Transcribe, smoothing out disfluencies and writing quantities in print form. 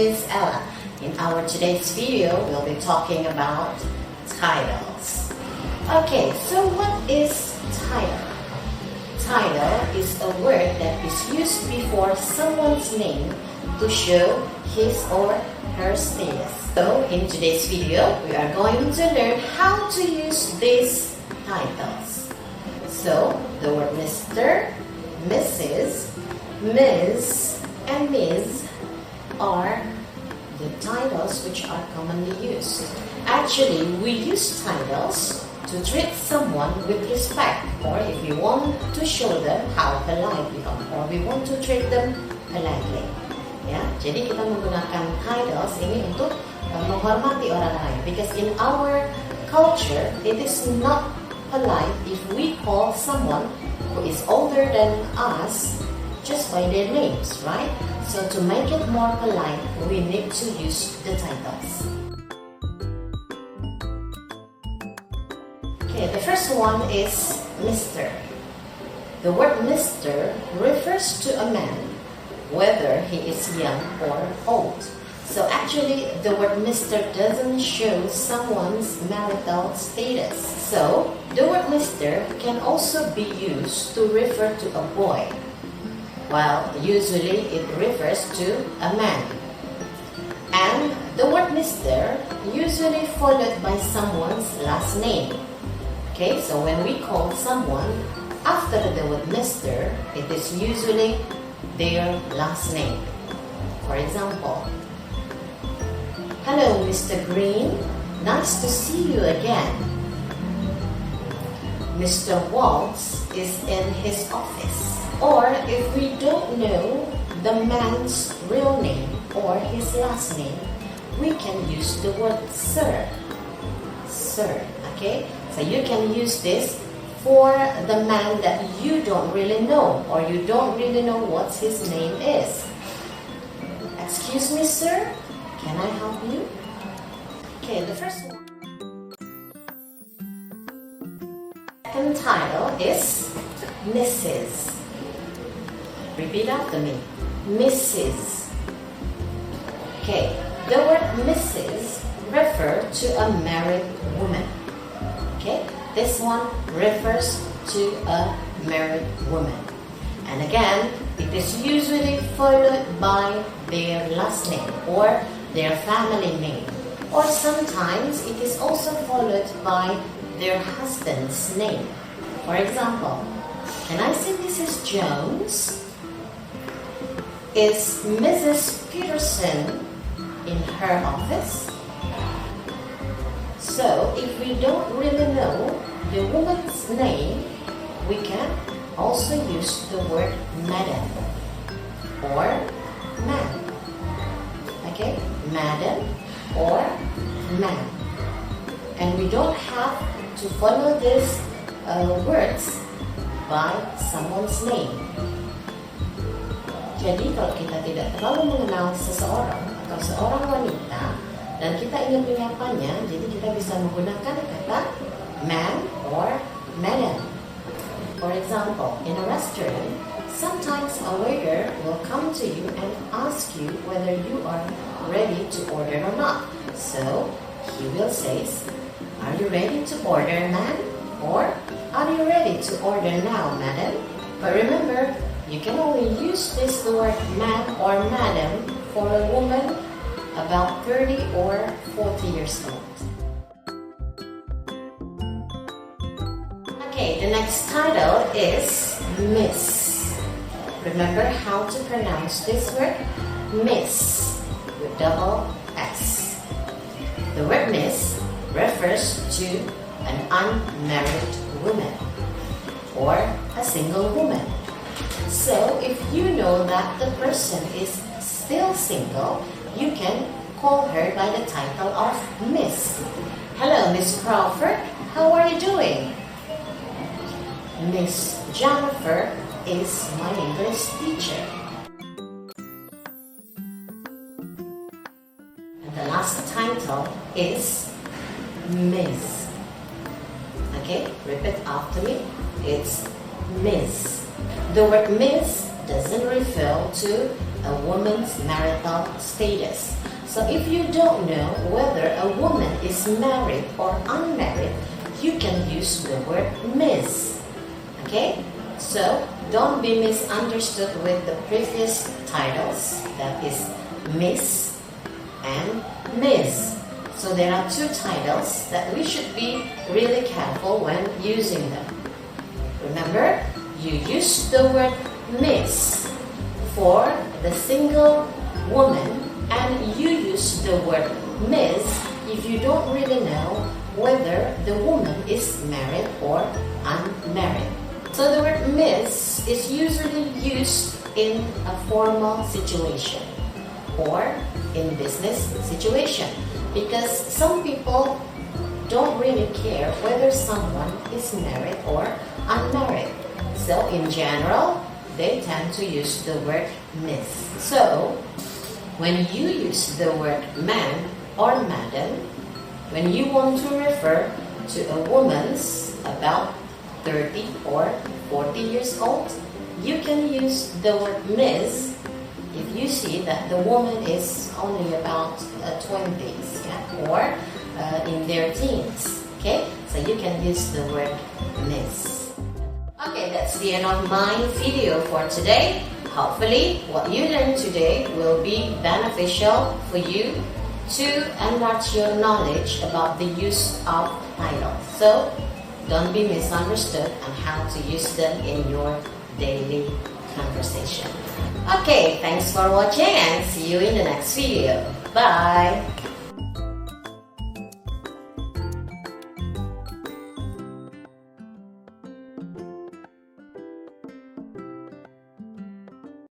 is Ella. In our today's video, we'll be talking about titles. Okay, so what is title? Title is a word that is used before someone's name to show his or her status. So in today's video, we are going to learn how to use these titles. So the word Mr., Mrs., Ms, and Ms are the titles which are commonly used. Actually, we use titles to treat someone with respect, or if we want to show them how polite we are, or we want to treat them politely. Ya, jadi kita menggunakan titles ini untuk menghormati orang lain. Because in our culture, it is not polite if we call someone who is older than us just by their names, right? So to make it more polite, we need to use the titles. Okay, the first one is Mr. The word Mr. refers to a man, whether he is young or old. So actually, the word Mr. doesn't show someone's marital status. So the word Mr. can also be used to refer to a boy, while usually it refers to a man. And the word Mr. usually followed by someone's last name. Okay, so when we call someone after the word Mr., it is usually their last name. For example, hello, Mr. Green. Nice to see you again. Mr. Waltz is in his office. Or if we don't know the man's real name or his last name, we can use the word sir. Sir, okay? So you can use this for the man that you don't really know, or you don't really know what his name is. Excuse me, sir, can I help you? Okay, the first one. Second title is Mrs. Repeat after me. Mrs. Okay, the word Mrs. refers to a married woman. Okay, this one refers to a married woman. And again, it is usually followed by their last name or their family name. Or sometimes it is also followed by their husband's name. For example, can I see Mrs. Jones? Is Mrs. Peterson in her office? So, if we don't really know the woman's name, we can also use the word madam or man. Okay, madam or man. And we don't have to follow these words by someone's name. Jadi kalau kita tidak terlalu mengenal seseorang atau seorang wanita dan kita ingin menyapanya, jadi kita bisa menggunakan kata man or madam. For example, in a restaurant, sometimes a waiter will come to you and ask you whether you are ready to order or not. So he will say, "Are you ready to order, man?" Or "Are you ready to order now, madam?" But remember, you can only use this word man or madam for a woman about 30 or 40 years old. Okay, the next title is Miss. Remember how to pronounce this word? Miss with double S. The word Miss refers to an unmarried woman or a single woman. So if you know that the person is still single, you can call her by the title of Miss. Hello, Miss Crawford. How are you doing? Miss Jennifer is my English teacher. And the last title is Miss. Okay, repeat after me. It's Miss. The word Miss doesn't refer to a woman's marital status. So if you don't know whether a woman is married or unmarried, you can use the word Miss. Okay? So don't be misunderstood with the previous titles, that is Miss and Ms. So there are two titles that we should be really careful when using them. Remember, you use the word Miss for the single woman, and you use the word Miss if you don't really know whether the woman is married or unmarried. So the word Miss is usually used in a formal situation or in business situation, because some people don't really care whether someone is married or unmarried. So in general, they tend to use the word Miss. So when you use the word man or madam, when you want to refer to a woman's about 30 or 40 years old, you can use the word Miss if you see that the woman is only about 20s, yeah, or in their teens. Okay, so you can use the word Miss. Okay, that's the end of my video for today. Hopefully, what you learned today will be beneficial for you to enlarge your knowledge about the use of titles. So don't be misunderstood on how to use them in your daily conversation. Okay, thanks for watching and see you in the next video. Bye!